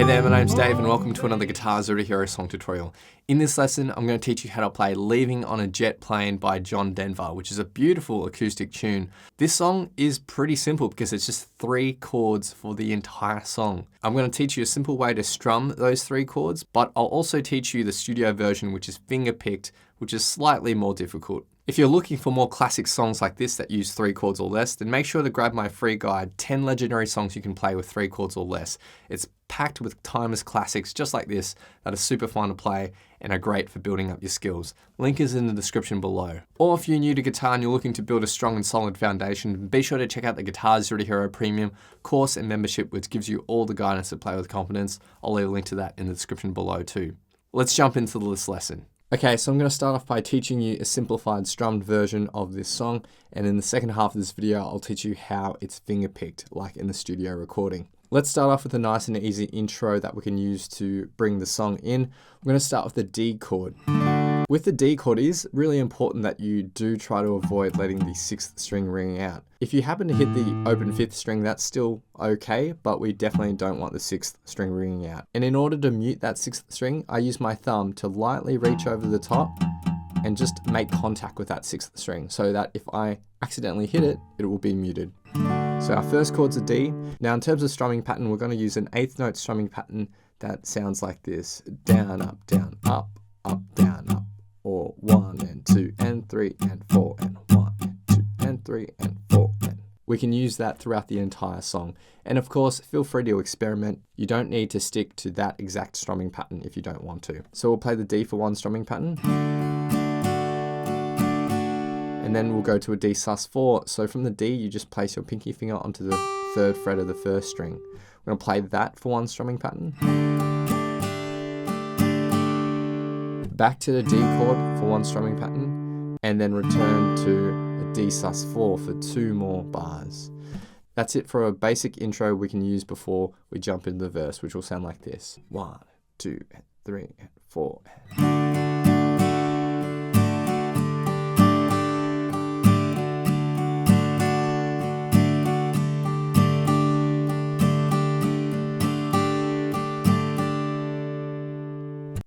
there, my name's Dave and welcome to another Guitar Zero to Hero song tutorial. In this lesson, I'm going to teach you how to play Leaving on a Jet Plane by John Denver, which is a beautiful acoustic tune. This song is pretty simple because it's just 3 chords for the entire song. I'm going to teach you a simple way to strum those 3 chords, but I'll also teach you the studio version, which is finger-picked, which is slightly more difficult. If you're looking for more classic songs like this that use 3 chords or less, then make sure to grab my free guide, 10 legendary songs you can play with 3 chords or less. It's packed with timeless classics just like this that are super fun to play and are great for building up your skills. Link is in the description below. Or if you're new to guitar and you're looking to build a strong and solid foundation, be sure to check out the Guitar Zero to Hero Premium course and membership, which gives you all the guidance to play with confidence. I'll leave a link to that in the description below too. Let's jump into this lesson. Okay, so I'm going to start off by teaching you a simplified strummed version of this song, and in the second half of this video I'll teach you how it's finger picked like in the studio recording. Let's start off with a nice and easy intro that we can use to bring the song in. I'm going to start with the D chord. With the D chord, it is really important that you do try to avoid letting the 6th string ring out. If you happen to hit the open 5th string, that's still okay, but we definitely don't want the 6th string ringing out. And in order to mute that 6th string, I use my thumb to lightly reach over the top and just make contact with that 6th string so that if I accidentally hit it, it will be muted. So our first chord's a D. Now in terms of strumming pattern, we're going to use an 8th note strumming pattern that sounds like this. Down, up, down, up, down, up. Or 1 and 2 and 3 and 4 and 1 and 2 and 3 and 4 and. We can use that throughout the entire song. And of course, feel free to experiment. You don't need to stick to that exact strumming pattern if you don't want to. So we'll play the D for 1 strumming pattern. And then we'll go to a D sus4. So from the D, you just place your pinky finger onto the 3rd fret of the 1st string. We're going to play that for 1 strumming pattern. Back to the D chord for 1 strumming pattern, and then return to a D sus4 for 2 more bars. That's it for a basic intro we can use before we jump into the verse, which will sound like this. 1, 2, 3, 4.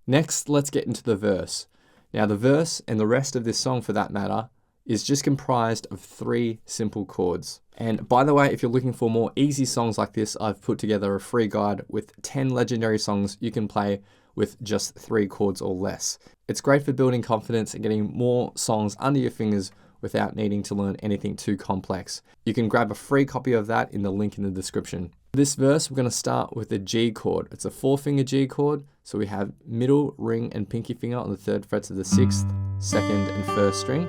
Next, let's get into the verse. Now the verse, and the rest of this song for that matter, is just comprised of 3 simple chords. And by the way, if you're looking for more easy songs like this, I've put together a free guide with 10 legendary songs you can play with just 3 chords or less. It's great for building confidence and getting more songs under your fingers without needing to learn anything too complex. You can grab a free copy of that in the link in the description. For this verse, we're going to start with the G chord. It's a 4-finger G chord, so we have middle, ring, and pinky finger on the 3rd frets of the 6th, 2nd, and 1st string.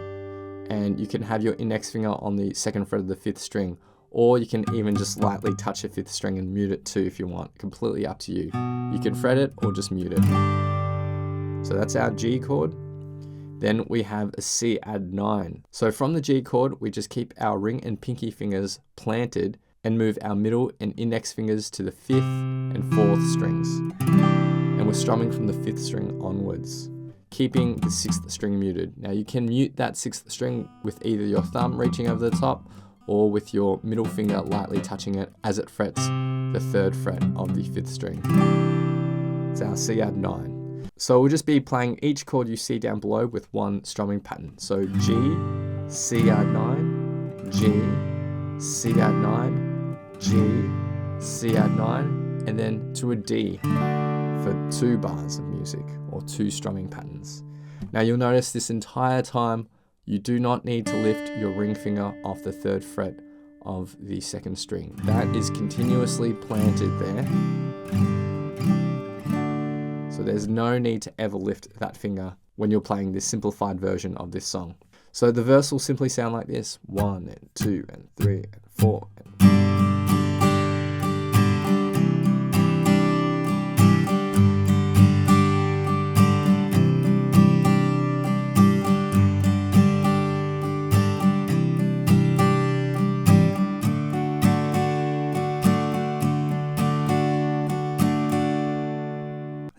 And you can have your index finger on the 2nd fret of the 5th string, or you can even just lightly touch the 5th string and mute it too if you want. Completely up to you. You can fret it or just mute it. So that's our G chord. Then we have a C add 9. So from the G chord, we just keep our ring and pinky fingers planted and move our middle and index fingers to the 5th and 4th strings. And we're strumming from the 5th string onwards, keeping the 6th string muted. Now you can mute that 6th string with either your thumb reaching over the top or with your middle finger lightly touching it as it frets the 3rd fret of the 5th string. It's our C add 9. So we'll just be playing each chord you see down below with 1 strumming pattern. So G, C add 9, G, C add 9, G, C add 9, and then to a D for 2 bars of music or 2 strumming patterns. Now you'll notice this entire time you do not need to lift your ring finger off the 3rd fret of the 2nd string. That is continuously planted there. So there's no need to ever lift that finger when you're playing this simplified version of this song. So the verse will simply sound like this. 1 and 2 and 3 and 4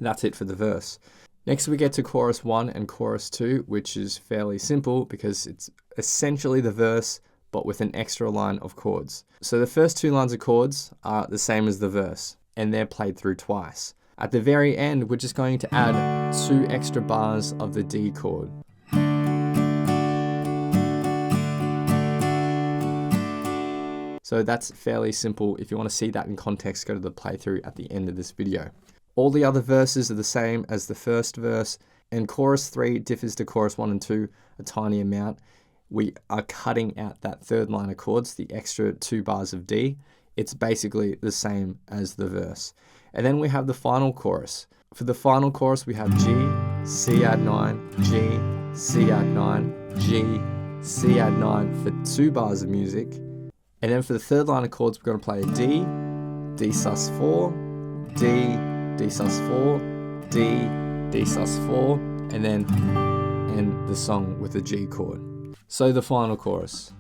and that's it for the verse. Next we get to chorus 1 and chorus 2, which is fairly simple because it's essentially the verse but with an extra line of chords. So the first 2 lines of chords are the same as the verse. and they're played through twice. At the very end, we're just going to add 2 extra bars of the D chord. So that's fairly simple. If you want to see that in context, go to the playthrough at the end of this video. All the other verses are the same as the first verse, and chorus 3 differs to chorus 1 and 2 a tiny amount. We are cutting out that third line of chords, the extra 2 bars of D. It's basically the same as the verse. And then we have the final chorus. For the final chorus, we have G, C add 9, G, C add 9, G, C add 9 for 2 bars of music. And then for the third line of chords, we're going to play a D, D sus4, D, D sus4, D, D sus4, and then end the song with a G chord. So the final chorus.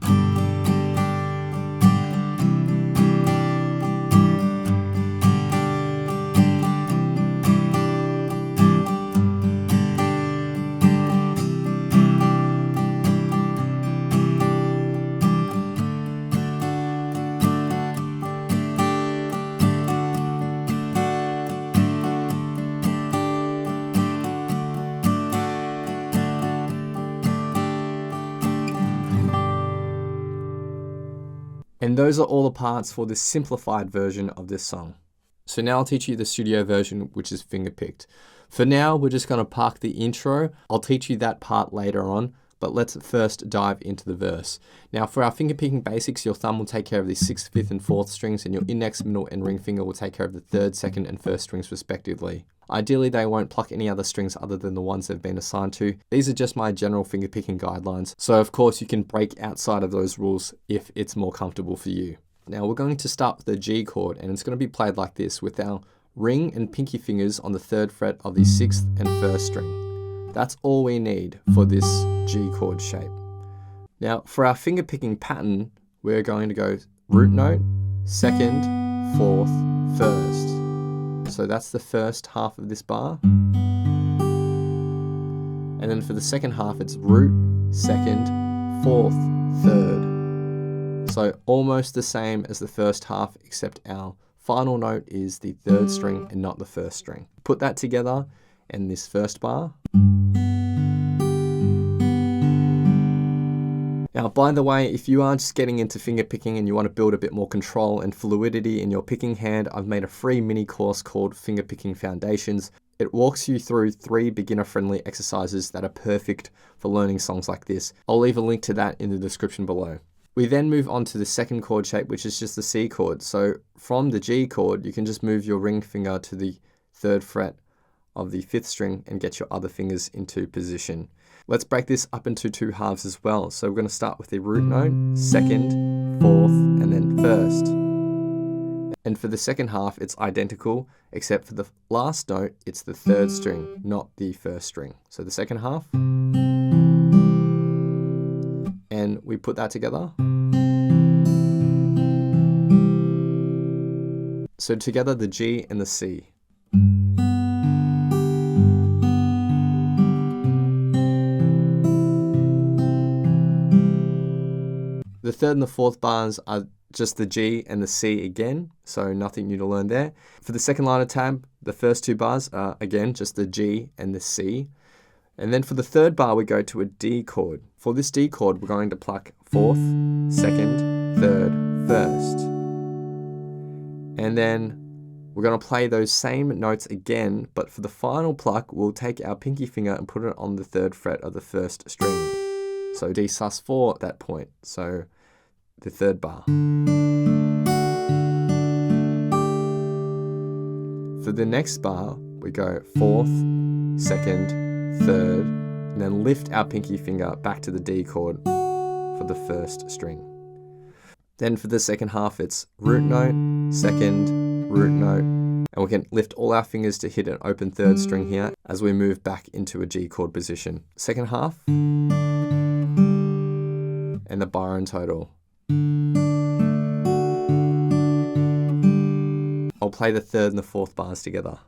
And those are all the parts for this simplified version of this song. So now I'll teach you the studio version, which is fingerpicked. For now, we're just going to park the intro. I'll teach you that part later on, but let's first dive into the verse. Now for our fingerpicking basics, your thumb will take care of the 6th, 5th, and 4th strings, and your index, middle, and ring finger will take care of the 3rd, 2nd, and 1st strings respectively. Ideally, they won't pluck any other strings other than the ones they've been assigned to. These are just my general fingerpicking guidelines, so of course you can break outside of those rules if it's more comfortable for you. Now we're going to start with the G chord, and it's going to be played like this with our ring and pinky fingers on the 3rd fret of the 6th and 1st string. That's all we need for this G chord shape. Now for our fingerpicking pattern, we're going to go root note, 2nd, 4th, 1st. So that's the first half of this bar. And then for the second half, it's root, 2nd, 4th, 3rd. So almost the same as the first half, except our final note is the 3rd string and not the 1st string. Put that together in this first bar. Now, by the way, if you are just getting into fingerpicking and you want to build a bit more control and fluidity in your picking hand, I've made a free mini course called Fingerpicking Foundations. It walks you through 3 beginner-friendly exercises that are perfect for learning songs like this. I'll leave a link to that in the description below. We then move on to the second chord shape, which is just the C chord. So from the G chord, you can just move your ring finger to the 3rd fret of the 5th string and get your other fingers into position. Let's break this up into 2 halves as well. So we're going to start with the root note, 2nd, 4th, and then 1st. And for the second half, it's identical, except for the last note, it's the 3rd string, not the 1st string. So the second half, and we put that together. So together the G and the C. The 3rd and the 4th bars are just the G and the C again, so nothing new to learn there. For the second line of tab, the first 2 bars are again just the G and the C. And then for the 3rd bar, we go to a D chord. For this D chord, we're going to pluck 4th, 2nd, 3rd, 1st. And then we're going to play those same notes again, but for the final pluck, we'll take our pinky finger and put it on the 3rd fret of the 1st string. So D sus4 at that point, so the 3rd bar. For the next bar, we go 4th, 2nd, 3rd, and then lift our pinky finger back to the D chord for the 1st string. Then for the second half, it's root note, 2nd, root note, and we can lift all our fingers to hit an open 3rd string here as we move back into a G chord position. Second half, and the bar in total. I'll play the 3rd and the 4th bars together.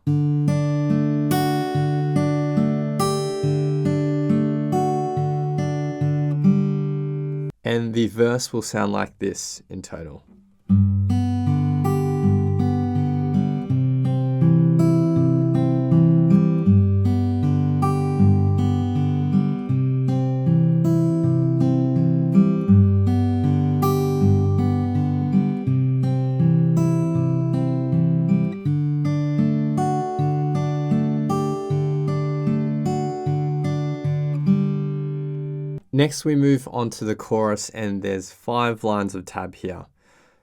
And the verse will sound like this in total. Next we move on to the chorus, and there's 5 lines of tab here.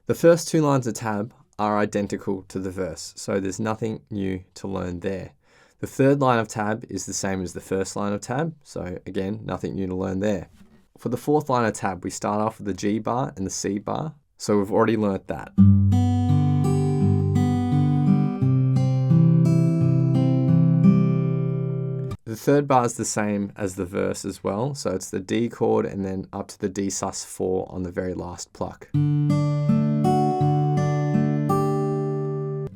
The first 2 lines of tab are identical to the verse, so there's nothing new to learn there. The third line of tab is the same as the first line of tab, so again, nothing new to learn there. For the fourth line of tab, we start off with the G bar and the C bar, so we've already learnt that. The third bar is the same as the verse as well, so it's the D chord and then up to the D sus4 on the very last pluck.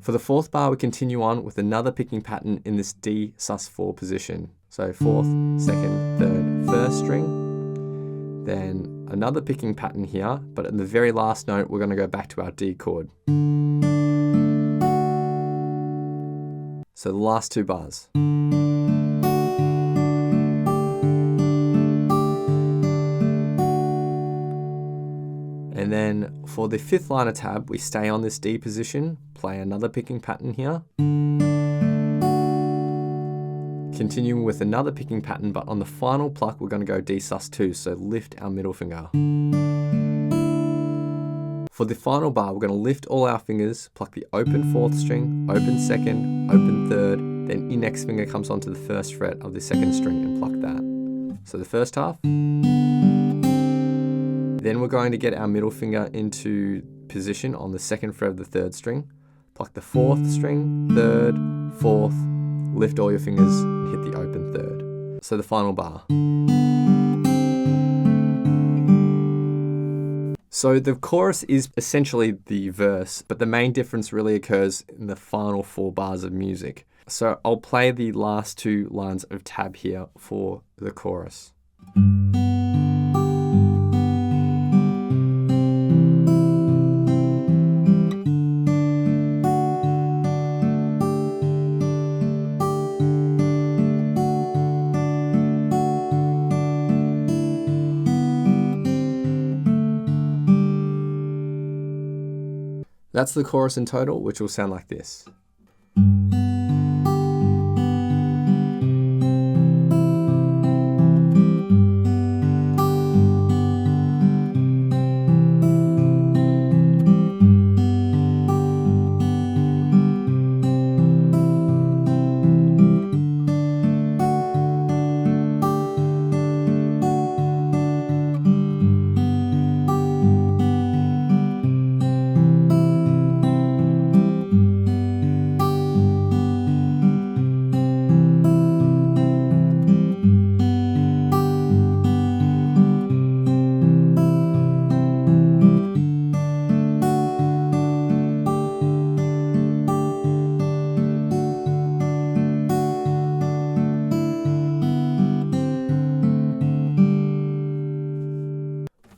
For the fourth bar, we continue on with another picking pattern in this D sus4 position. So fourth, second, third, first string, then another picking pattern here, but in the very last note, we're going to go back to our D chord. So the last 2 bars. And then for the 5th line of tab, we stay on this D position, play another picking pattern here. Continuing with another picking pattern, but on the final pluck, we're going to go D sus2, so lift our middle finger. For the final bar, we're going to lift all our fingers, pluck the open 4th string, open 2nd, open 3rd, then index finger comes onto the 1st fret of the 2nd string and pluck that. So the first half. Then we're going to get our middle finger into position on the 2nd fret of the 3rd string, pluck the 4th string, 3rd, 4th, lift all your fingers, and hit the open 3rd. So the final bar. So the chorus is essentially the verse, but the main difference really occurs in the final 4 bars of music. So I'll play the last 2 lines of tab here for the chorus. That's the chorus in total, which will sound like this.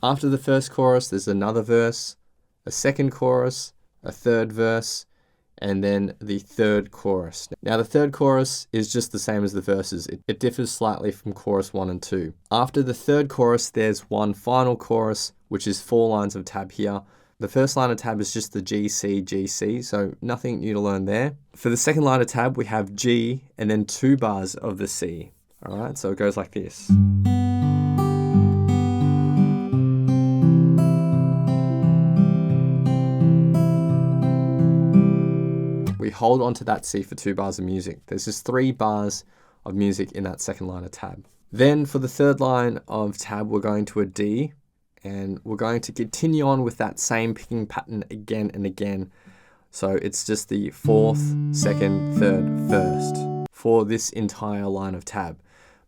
After the first chorus, there's another verse, a second chorus, a third verse, and then the third chorus. Now the third chorus is just the same as the verses. It differs slightly from chorus 1 and 2. After the third chorus, there's one final chorus, which is 4 lines of tab here. The first line of tab is just the G, C, G, C, so nothing new to learn there. For the second line of tab, we have G and then 2 bars of the C. All right, so it goes like this. We hold on to that C for 2 bars of music. There's just 3 bars of music in that second line of tab. Then for the third line of tab, we're going to a D, and we're going to continue on with that same picking pattern again and again. So it's just the 4th, 2nd, 3rd, 1st for this entire line of tab.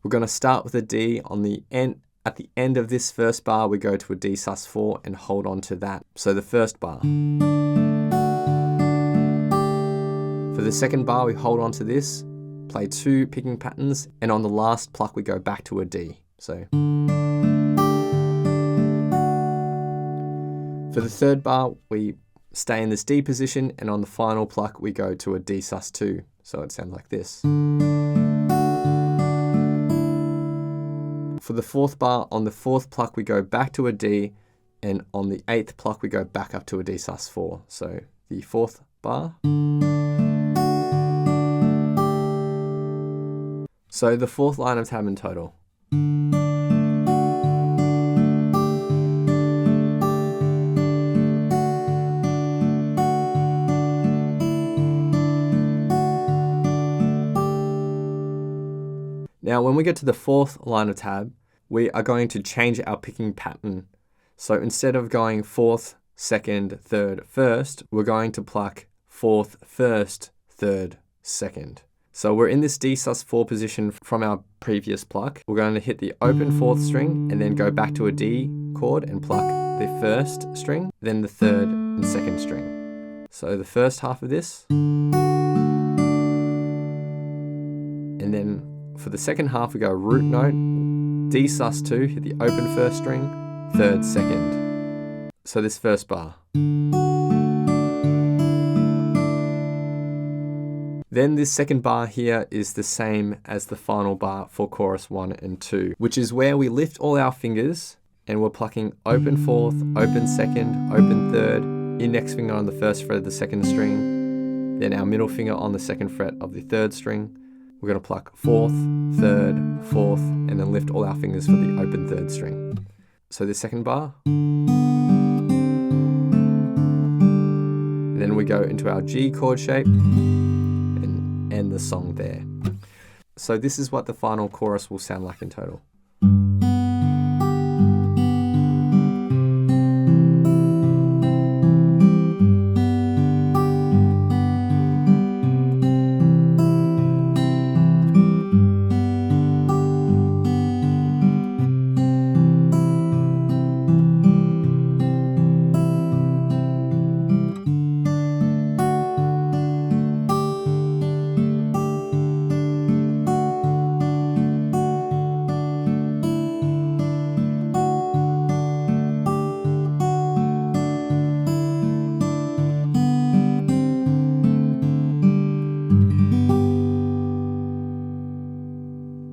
We're going to start with a D on the end. At the end of this first bar, we go to a D sus4 and hold on to that. So the first bar. For the second bar, we hold on to this, play 2 picking patterns, and on the last pluck, we go back to a D. So for the third bar, we stay in this D position, and on the final pluck, we go to a D sus2. So it sounds like this. For the 4th bar, on the 4th pluck, we go back to a D, and on the 8th pluck, we go back up to a D sus4. So the 4th bar. So the 4th line of tab in total. Now, when we get to the fourth line of tab, we are going to change our picking pattern. So instead of going fourth, second, third, first, we're going to pluck fourth, first, third, second. So we're in this D sus4 position from our previous pluck. We're going to hit the open fourth string and then go back to a D chord and pluck the first string, then the third and second string. So the first half of this. And then for the second half, we go root note, D sus2, hit the open first string, third, second. So this first bar. Then this second bar here is the same as the final bar for chorus 1 and 2, which is where we lift all our fingers and we're plucking open fourth, open second, open third, index finger on the first fret of the second string, then our middle finger on the second fret of the third string. We're going to pluck fourth, third, fourth, and then lift all our fingers for the open third string. So this second bar. Then we go into our G chord shape and end the song there. So this is what the final chorus will sound like in total.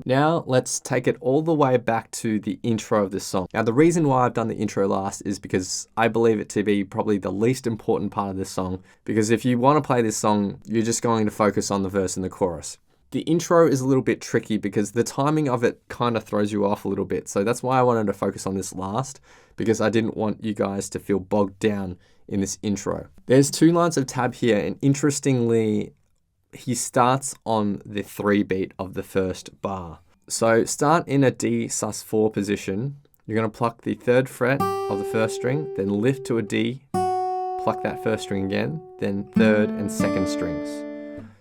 Now let's take it all the way back to the intro of this song. Now the reason why I've done the intro last is because I believe it to be probably the least important part of this song, because if you want to play this song, you're just going to focus on the verse and the chorus. The intro is a little bit tricky because the timing of it kind of throws you off a little bit. So that's why I wanted to focus on this last, because I didn't want you guys to feel bogged down in this intro. There's 2 lines of tab here, and interestingly, he starts on the 3 beat of the first bar. So start in a D sus4 position. You're going to pluck the 3rd fret of the first string, then lift to a D, pluck that first string again, then 3rd and 2nd strings.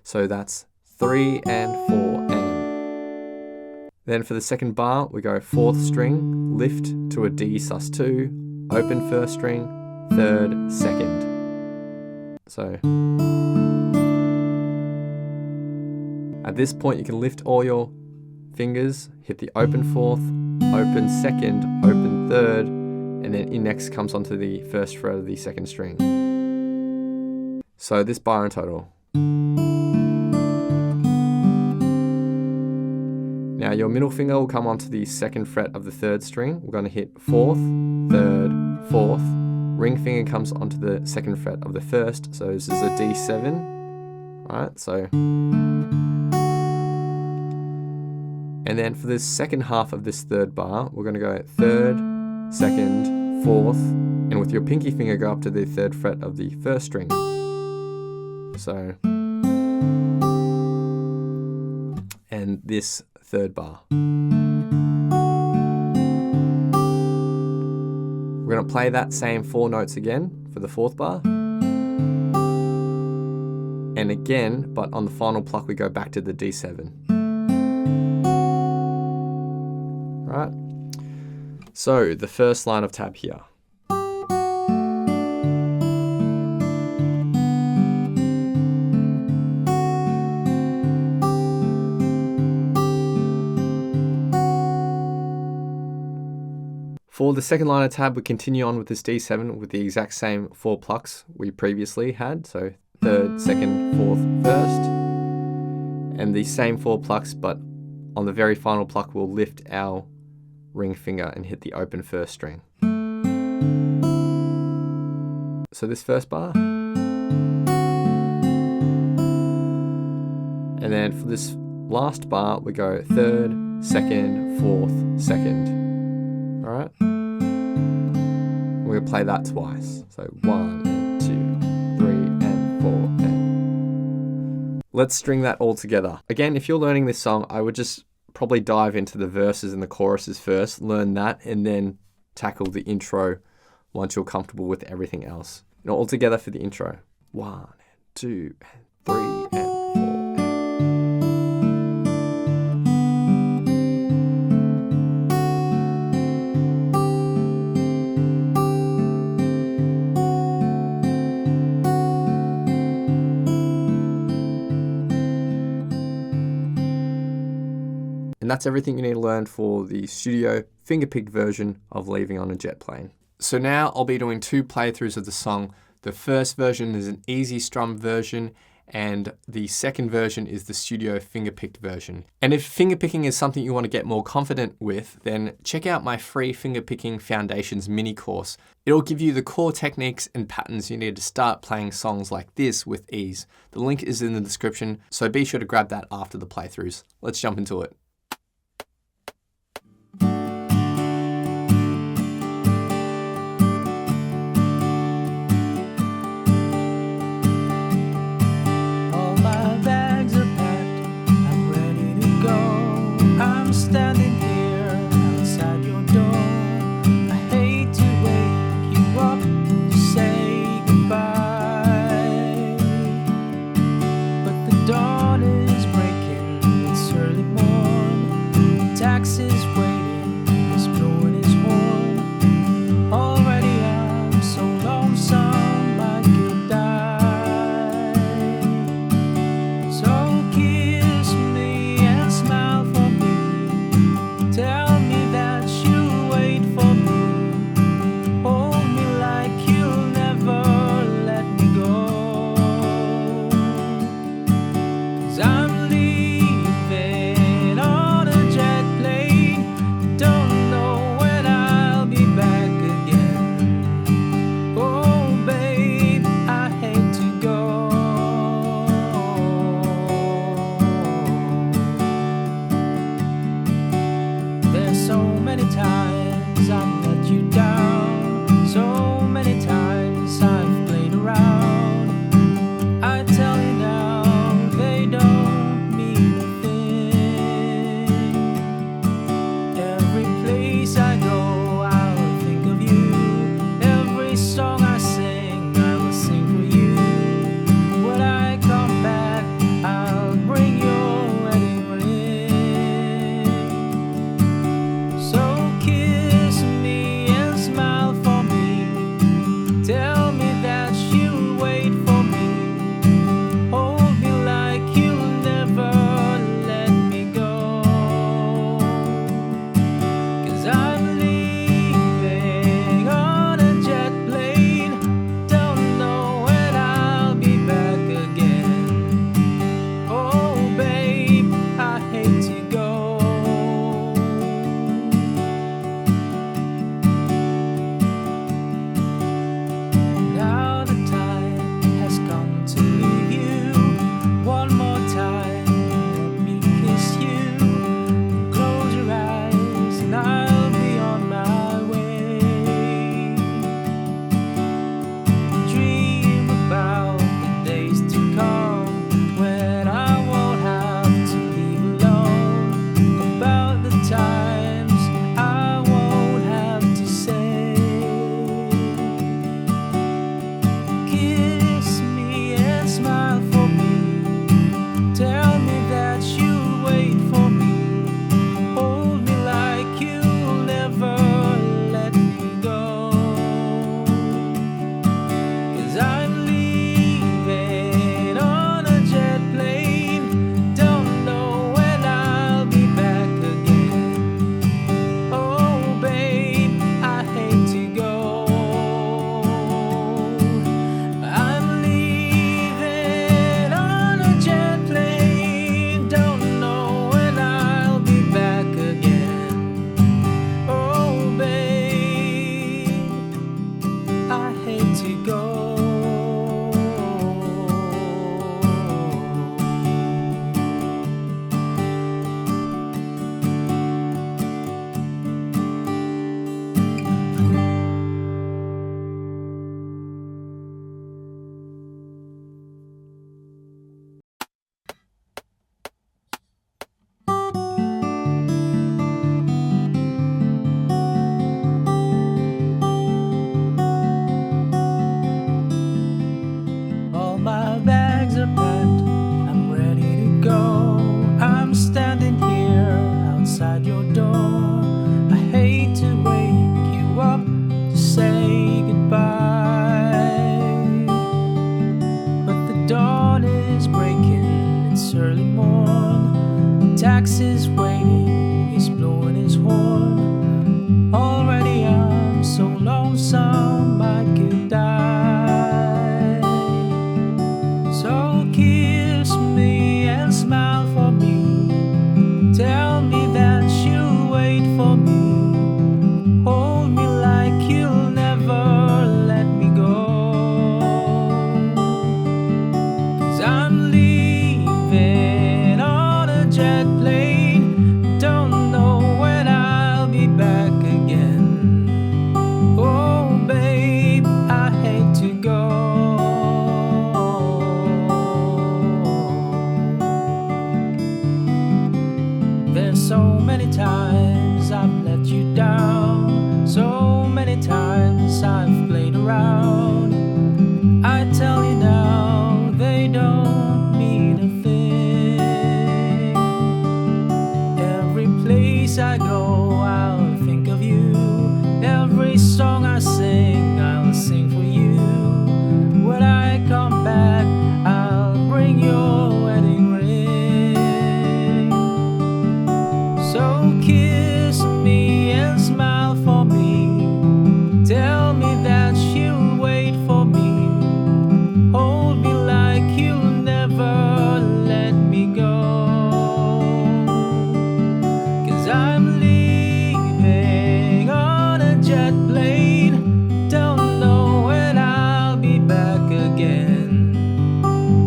So that's 3 and 4 and. Then for the second bar, we go 4th string, lift to a D sus2, open first string, 3rd, 2nd. So at this point, you can lift all your fingers, hit the open 4th, open 2nd, open 3rd, and then index comes onto the 1st fret of the 2nd string. So this bar in total. Now your middle finger will come onto the 2nd fret of the 3rd string. We're going to hit 4th, 3rd, 4th. Ring finger comes onto the 2nd fret of the 1st, so this is a D7. Alright, so. And then for the second half of this 3rd bar, we're going to go 3rd, 2nd, 4th, and with your pinky finger go up to the 3rd fret of the 1st string. So, and this 3rd bar. We're going to play that same 4 notes again for the 4th bar. And again, but on the final pluck, we go back to the D7. Right? So the first line of tab here. For the second line of tab, we continue on with this D7 with the exact same 4 plucks we previously had. So 3rd, 2nd, 4th, 1st. And the same 4 plucks, but on the very final pluck, we'll lift our ring finger and hit the open 1st string. So this first bar. And then for this last bar, we go 3rd, 2nd, 4th, 2nd. All right? We're going to play that twice. So 1 and 2, 3 and 4 and. Let's string that all together. Again, if you're learning this song, I would just probably dive into the verses and the choruses first, learn that, and then tackle the intro once you're comfortable with everything else. Now all together for the intro. 1, 2, 3, and 4. And that's everything you need to learn for the studio fingerpicked version of Leaving on a Jet Plane. So now I'll be doing 2 playthroughs of the song. The first version is an easy strum version, and the second version is the studio fingerpicked version. And if fingerpicking is something you want to get more confident with, then check out my free Fingerpicking Foundations mini course. It'll give you the core techniques and patterns you need to start playing songs like this with ease. The link is in the description, so be sure to grab that after the playthroughs. Let's jump into it. Standing here outside your door. I hate to wake you up to say goodbye, but the dawn is breaking, it's early morning. song I sing, I'll sing for you. When I come back, I'll bring your wedding ring. So kiss me and smile for me. Tell me that you'll wait for me. Hold me like you'll never let me go. 'Cause I'm leaving on a jet plane. Don't know when I'll be back again.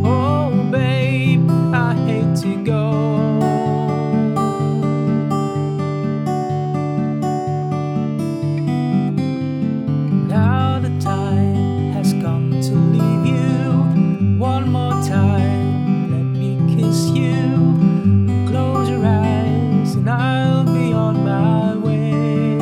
Oh babe, I hate to go. Now the time has come to leave you. One more time, let me kiss you. Close your eyes and I'll be on my way.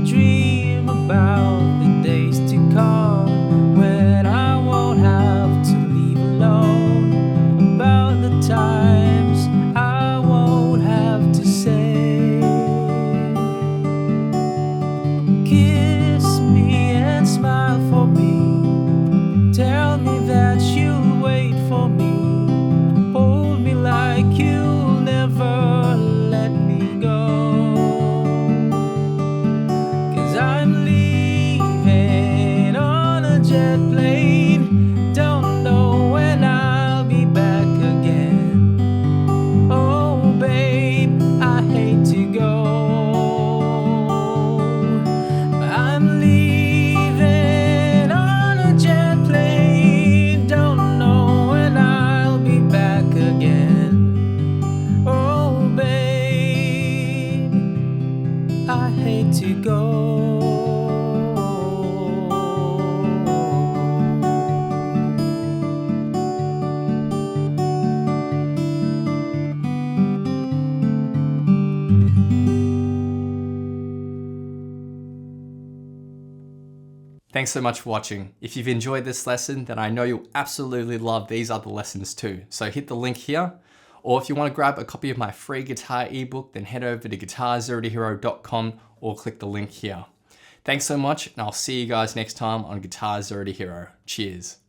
Dream about the days to come when I won't have to leave alone. About the times I won't have to say. Kiss me and smile for me. Tell me that you'll wait for me. Hold me like you'll never let me go. 'Cause I'm leaving on a jet plane. Don't know when I'll be back again. Oh babe, I hate to go. I'm leaving on a jet plane. Don't know when I'll be back again. Oh babe, I hate to go. Thanks so much for watching. If you've enjoyed this lesson, then I know you'll absolutely love these other lessons too. So hit the link here. Or if you want to grab a copy of my free guitar ebook, then head over to guitarzerotohero.com or click the link here. Thanks so much, and I'll see you guys next time on Guitar Zero to Hero. Cheers.